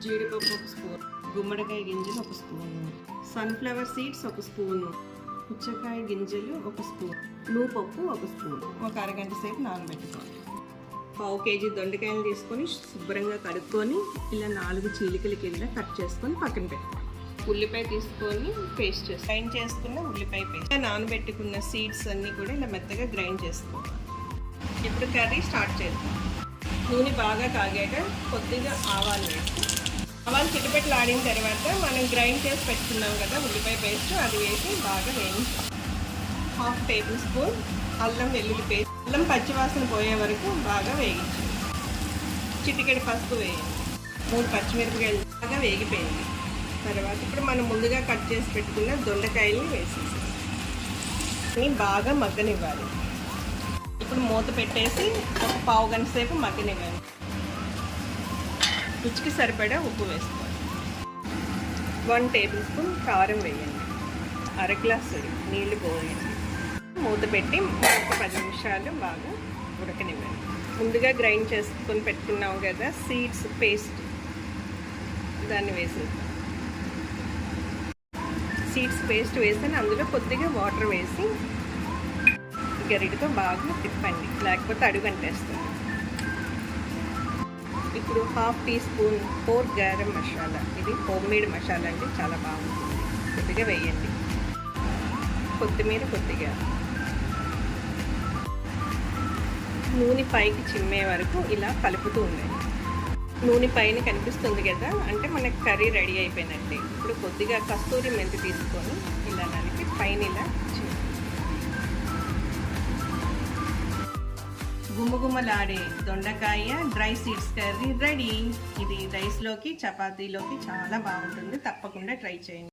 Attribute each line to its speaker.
Speaker 1: జీడిపప్పు ఒక స్పూన్, గుమ్మడికాయ గింజలు ఒక స్పూను, సన్ఫ్లవర్ సీడ్స్ ఒక స్పూను, పుచ్చకాయ గింజలు ఒక స్పూన్, నువ్వుపప్పు ఒక స్పూన్. ఒక అరగంట సేపు నానబెట్టుకోవాలి. 1/2 కేజీ దొండకాయలు తీసుకొని శుభ్రంగా కడుక్కొని ఇలా 4 చీలికల కింద కట్ చేసుకొని పక్కన పెట్టుకోవాలి. ఉల్లిపాయ తీసుకొని పేస్ట్ చేసి గ్రైండ్ చేసుకున్న ఉల్లిపాయ పేస్ట్, నానబెట్టుకున్న సీడ్స్ అన్నీ కూడా ఇలా మెత్తగా గ్రైండ్ చేసుకోవాలి. ఇప్పుడు కర్రీ స్టార్ట్ చేద్దాం. నూనె బాగా కాగాక కొద్దిగా ఆవాలు వేసి, ఆవాలు చిటపెట్లు ఆడిన తర్వాత మనం గ్రైండ్ చేసి పెట్టుకున్నాం కదా ఉల్లిపాయ పేస్ట్, అది వేసి బాగా వేయించాలి. 1/2 టేబుల్ స్పూన్ అల్లం వెల్లుల్లి పేస్ట్, అల్లం పచ్చివాసన పోయే వరకు బాగా వేయించాలి. చిటికెడు పసుపు వేయండి. 3 పచ్చిమిరపకాయలు బాగా వేగిపోయింది. తర్వాత ఇప్పుడు మనం ముందుగా కట్ చేసి పెట్టుకున్న దొండకాయల్ని వేసేసి బాగా మగ్గనివ్వాలి. ఇప్పుడు మూత పెట్టేసి ఒక 1/2 గంట సేపు మగ్గనివ్వాలి. రుచికి సరిపడా ఉప్పు వేసుకోవాలి. 1 టేబుల్ స్పూన్ కారం వేయండి. 1/2 గ్లాసు నీళ్లు పోయండి. మూత పెట్టి ఒక 10 నిమిషాలు బాగా ఉడకనివ్వండి. ముందుగా గ్రైండ్ చేసుకొని పెట్టుకున్నాం కదా సీడ్స్ పేస్ట్, దాన్ని వేసేద్దాం. సీడ్స్ పేస్ట్ వేసి అందులో కొద్దిగా వాటర్ వేసి గరిటతో బాగా తిప్పండి, లేకపోతే అడుగంటేస్తుంది. ఇప్పుడు 1/2 teaspoon pork garam masala, ఇది హోమ్మేడ్ మసాలా అండి, చాలా బాగుంటుంది. కొద్దిగా వేయండి. కొత్తిమీర కొద్దిగా. నూనె పైకి చిమ్మే వరకు ఇలా కలుపుతూ ఉండండి. నూనె పైన కనిపిస్తుంది కదా, అంటే మనకి కర్రీ రెడీ అయిపోయినట్టే. ఇప్పుడు కొద్దిగా కస్తూరి మెంతి తీసుకొని ఇలా నలిపి పైన ఇలా గుమ్మగుమ్మలాడే దొండకాయ డ్రై సీడ్స్ కర్రీ రెడీ. ఇది రైస్లోకి చపాతీలోకి చాలా బాగుంటుంది. తప్పకుండా ట్రై చేయండి.